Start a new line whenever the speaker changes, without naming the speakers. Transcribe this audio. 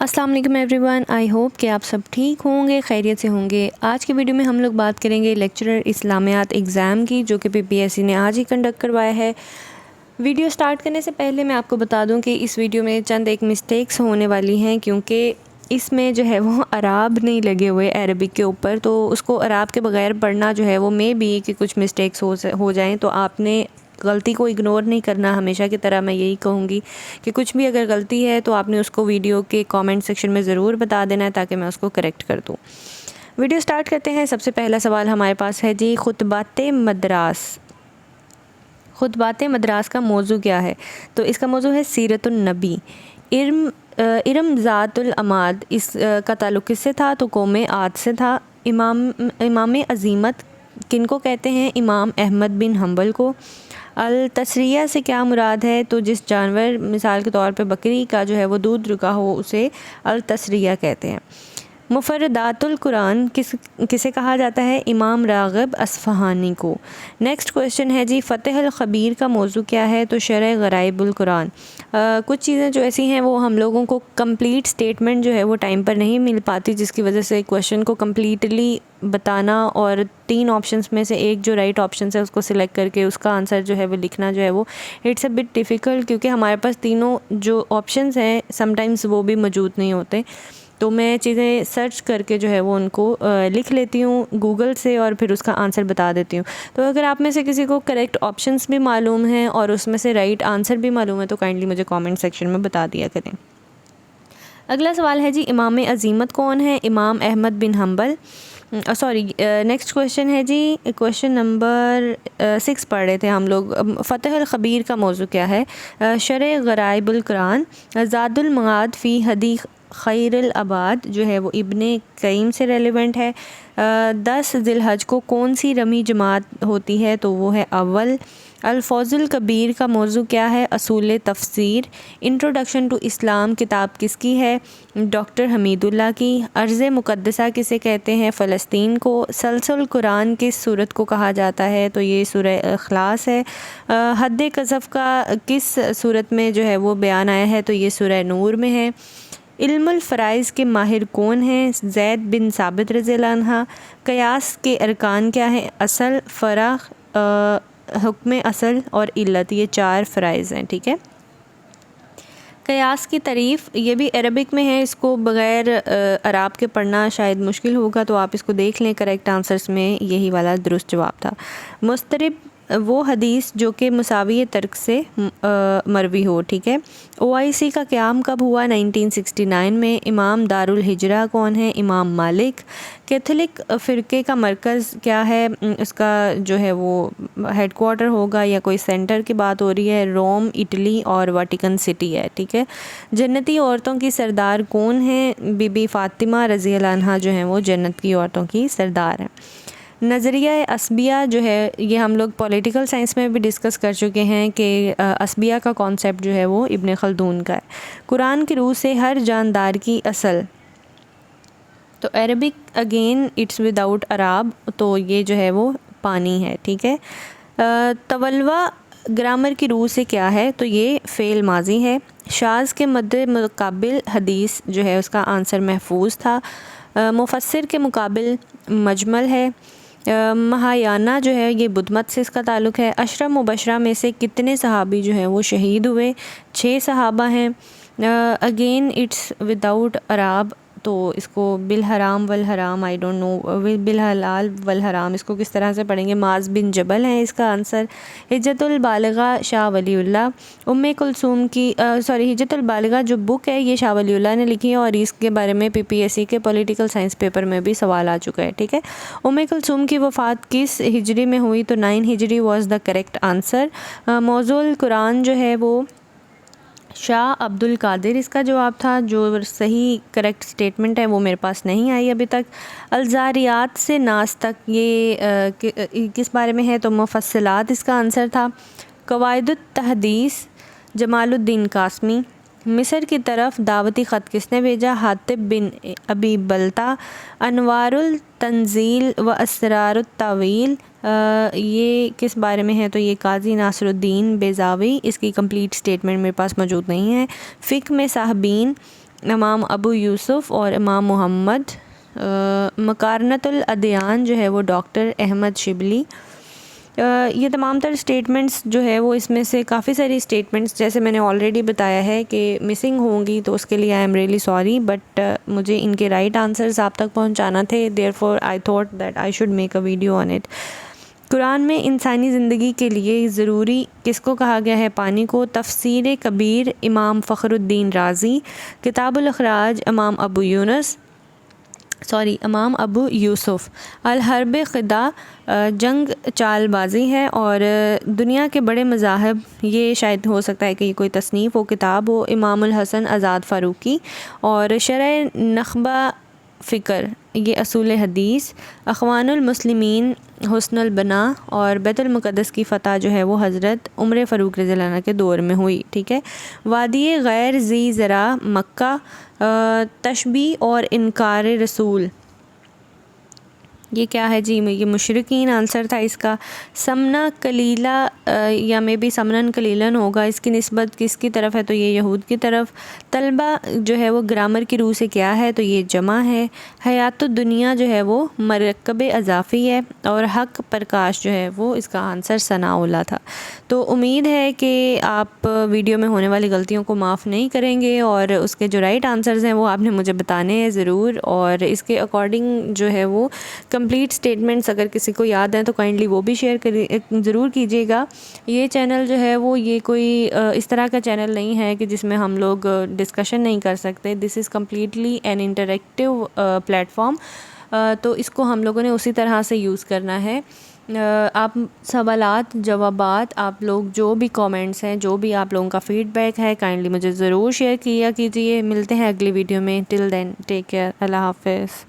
السلام علیکم every one, I hope کہ آپ سب ٹھیک ہوں گے، خیریت سے ہوں گے۔ آج کی ویڈیو میں ہم لوگ بات کریں گے لیکچرر اسلامیات ایگزام کی، جو کہ PPSC نے آج ہی کنڈکٹ کروایا ہے۔ ویڈیو سٹارٹ کرنے سے پہلے میں آپ کو بتا دوں کہ اس ویڈیو میں چند ایک مسٹیکس ہونے والی ہیں، کیونکہ اس میں جو ہے وہ اعراب نہیں لگے ہوئے عربک کے اوپر، تو اس کو اعراب کے بغیر پڑھنا جو ہے وہ بھی کہ کچھ مسٹیکس ہو جائیں، تو آپ نے غلطی کو اگنور نہیں کرنا۔ ہمیشہ کی طرح میں یہی کہوں گی کہ کچھ بھی اگر غلطی ہے تو آپ نے اس کو ویڈیو کے کامنٹ سیکشن میں ضرور بتا دینا ہے، تاکہ میں اس کو کریکٹ کر دوں۔ ویڈیو سٹارٹ کرتے ہیں۔ سب سے پہلا سوال ہمارے پاس ہے جی، خطبات مدراس کا موضوع کیا ہے؟ تو اس کا موضوع ہے سیرت النبی۔ ارم ذات العماد، اس کا تعلق کس سے تھا؟ تو قوم عاد سے تھا۔ امام عزیمت کن کو کہتے ہیں؟ امام احمد بن حنبل کو۔ التسریہ سے کیا مراد ہے؟ تو جس جانور، مثال کے طور پہ بکری کا جو ہے وہ دودھ رکا ہو، اسے التسریہ کہتے ہیں۔ مفردات القرآن کسے کہا جاتا ہے؟ امام راغب اصفہانی کو۔ نیکسٹ کویشچن ہے جی، فتح الخبیر کا موضوع کیا ہے؟ تو شرح غرائب القرآن۔ کچھ چیزیں جو ایسی ہیں وہ ہم لوگوں کو کمپلیٹ سٹیٹمنٹ جو ہے وہ ٹائم پر نہیں مل پاتی، جس کی وجہ سے کویشچن کو کمپلیٹلی بتانا اور 3 آپشنز میں سے ایک جو رائٹ آپشن ہے اس کو سلیکٹ کر کے اس کا آنسر جو ہے وہ لکھنا جو ہے وہ اٹس اے بٹ ڈیفیکلٹ، کیونکہ ہمارے پاس تینوں جو آپشنز ہیں سم ٹائمز وہ بھی موجود نہیں ہوتے، تو میں چیزیں سرچ کر کے جو ہے وہ ان کو لکھ لیتی ہوں گوگل سے، اور پھر اس کا آنسر بتا دیتی ہوں۔ تو اگر آپ میں سے کسی کو کریکٹ آپشنز بھی معلوم ہیں اور اس میں سے رائٹ آنسر بھی معلوم ہے تو کائنڈلی مجھے کامنٹ سیکشن میں بتا دیا کریں۔ اگلا سوال ہے جی، امام عزیمت کون ہے؟ امام احمد بن حنبل۔ نیکسٹ کویشچن ہے جی، کویشچن نمبر 6 پڑھ رہے تھے ہم لوگ۔ فتح الخبیر کا موضوع کیا ہے؟ شرح غرائب القرآن۔ زاد المعاد فی ہدی خیر العباد جو ہے وہ ابن قیم سے ریلیونٹ ہے۔ 10 ذی الحج کو کون سی رمی جماعت ہوتی ہے؟ تو وہ ہے اول۔ الفوز الکبیر کا موضوع کیا ہے؟ اصول تفسیر۔ انٹروڈکشن ٹو اسلام کتاب کس کی ہے؟ ڈاکٹر حمید اللہ کی۔ ارض مقدسہ کسے کہتے ہیں؟ فلسطین کو۔ سلسل قرآن کس صورت کو کہا جاتا ہے؟ تو یہ سورہ اخلاص ہے۔ حد قذف کا کس صورت میں جو ہے وہ بیان آیا ہے؟ تو یہ سورہ نور میں ہے۔ علم الفرائض کے ماہر کون ہیں؟ زید بن ثابت رضی اللہ عنہ۔ قیاس کے ارکان کیا ہیں؟ اصل، فرع، حکم اصل اور علت، یہ 4 فرائض ہیں، ٹھیک ہے۔ قیاس کی تعریف یہ بھی عربک میں ہے، اس کو بغیر اعراب کے پڑھنا شاید مشکل ہوگا، تو آپ اس کو دیکھ لیں، کریکٹ آنسرز میں یہی والا درست جواب تھا۔ مسترب وہ حدیث جو کہ مساوی ترک سے مروی ہو، ٹھیک ہے۔ OIC کا قیام کب ہوا؟ 1969 میں۔ امام دار الہجرہ کون ہے؟ امام مالک۔ کیتھولک فرقے کا مرکز کیا ہے؟ اس کا جو ہے وہ ہیڈ کوارٹر ہوگا یا کوئی سینٹر کی بات ہو رہی ہے، روم، اٹلی اور واٹیکن سٹی ہے، ٹھیک ہے۔ جنتی عورتوں کی سردار کون ہیں؟ بی بی فاطمہ رضی اللہ عنہا جو ہیں وہ جنت کی عورتوں کی سردار ہیں۔ نظریہ عصبیہ جو ہے یہ ہم لوگ پولیٹیکل سائنس میں بھی ڈسکس کر چکے ہیں کہ عصبیہ کا کانسیپٹ جو ہے وہ ابن خلدون کا ہے۔ قرآن کی روح سے ہر جاندار کی اصل، تو عربک اگین اٹس وداؤٹ اعراب، تو یہ جو ہے وہ پانی ہے، ٹھیک ہے۔ تولوا گرامر کی روح سے کیا ہے؟ تو یہ فعل ماضی ہے۔ شاذ کے مد مقابل حدیث جو ہے اس کا آنسر محفوظ تھا۔ مفسر کے مقابل مجمل ہے۔ مہایانہ جو ہے یہ بدھ مت سے اس کا تعلق ہے۔ عشرہ مبشرہ میں سے کتنے صحابی جو ہیں وہ شہید ہوئے؟ 6 صحابہ ہیں۔ اگین اٹس وداؤٹ اعراب، تو اس کو بالحرام والحرام، آئی ڈونٹ نو، بالحلال والحرام اس کو کس طرح سے پڑھیں گے؟ معاذ بن جبل ہے اس کا آنسر۔ حجت البالغہ شاہ ولی اللہ۔ کلثوم کی حجت البالغہ جو بک ہے یہ شاہ ولی اللہ نے لکھی ہے، اور اس کے بارے میں PPSC کے پولیٹیکل سائنس پیپر میں بھی سوال آ چکا ہے، ٹھیک ہے۔ کلثوم کی وفات کس ہجری میں ہوئی؟ تو 9 ہجری واز دا کریکٹ آنسر۔ موضوع القرآن جو ہے وہ شاہ عبد القادر اس کا جواب تھا، جو صحیح کریکٹ سٹیٹمنٹ ہے وہ میرے پاس نہیں آئی ابھی تک۔ الزاریات سے ناس تک یہ کس بارے میں ہے؟ تو مفصلات اس کا آنسر تھا۔ قواعد التحدیث جمال الدین قاسمی۔ مصر کی طرف دعوتی خط کس نے بھیجا؟ حاطب بن ابی بلتا۔ انوار التنزیل و اسرار التاویل یہ کس بارے میں ہے؟ تو یہ قاضی ناصر الدین بیضاوی، اس کی کمپلیٹ سٹیٹمنٹ میرے پاس موجود نہیں ہے۔ فقہ میں صاحبین امام ابو یوسف اور امام محمد. مقارنۃ الادیان جو ہے وہ ڈاکٹر احمد شبلی. یہ تمام تر اسٹیٹمنٹس جو ہے وہ اس میں سے کافی ساری اسٹیٹمنٹس جیسے میں نے آلریڈی بتایا ہے کہ مسنگ ہوں گی، تو اس کے لیے I am really sorry, but مجھے ان کے رائٹ آنسرز آپ تک پہنچانا تھے، therefore I thought that I should make a video on it. Quran میں انسانی زندگی کے لیے ضروری کس کو کہا گیا ہے؟ پانی کو. تفسیر کبیر امام فخر الدین رازی. کتاب الاخراج امام ابو یوسف. الحرب خدا جنگ چال بازی ہے. اور دنیا کے بڑے مذاہب، یہ شاید ہو سکتا ہے کہ یہ کوئی تصنیف ہو، کتاب ہو، امام الحسن آزاد فاروقی. اور شرح نخبہ فکر، یہ اصول حدیث. اخوان المسلمین حسن البنا. اور بیت المقدس کی فتح جو ہے وہ حضرت عمر فاروق رضی اللہ عنہ کے دور میں ہوئی. ٹھیک ہے. وادی غیر ذی زرع مکہ. تشبیہ اور انکار رسول، یہ کیا ہے جی؟ یہ مشرکین آنسر تھا اس کا. سمنا کلیلہ یا میں بھی سمنن کلیلن ہوگا، اس کی نسبت کس کی طرف ہے؟ تو یہ یہود کی طرف. طلبہ جو ہے وہ گرامر کی روح سے کیا ہے؟ تو یہ جمع ہے. حیات الدنیا جو ہے وہ مرکب اضافی ہے. اور حق پرکاش جو ہے وہ اس کا آنسر ثناء اللہ تھا. تو امید ہے کہ آپ ویڈیو میں ہونے والی غلطیوں کو معاف نہیں کریں گے، اور اس کے جو رائٹ آنسرز ہیں وہ آپ نے مجھے بتانے ہیں ضرور. اور اس کے اکارڈنگ جو ہے وہ کمپلیٹ اسٹیٹمنٹس اگر کسی کو یاد ہیں تو کائنڈلی وہ بھی شیئر ضرور کیجیے گا. یہ چینل جو ہے وہ یہ کوئی اس طرح کا چینل نہیں ہے کہ جس میں ہم لوگ ڈسکشن نہیں کر سکتے. This is completely an interactive platform. تو اس کو ہم لوگوں نے اسی طرح سے یوز کرنا ہے. آپ سوالات، جوابات، آپ لوگ جو بھی کامنٹس ہیں، جو بھی آپ لوگوں کا فیڈ بیک ہے، کائنڈلی مجھے ضرور شیئر کیا کیجیے. ملتے ہیں اگلی ویڈیو میں. ٹل دین ٹیک کیئر. اللہ حافظ.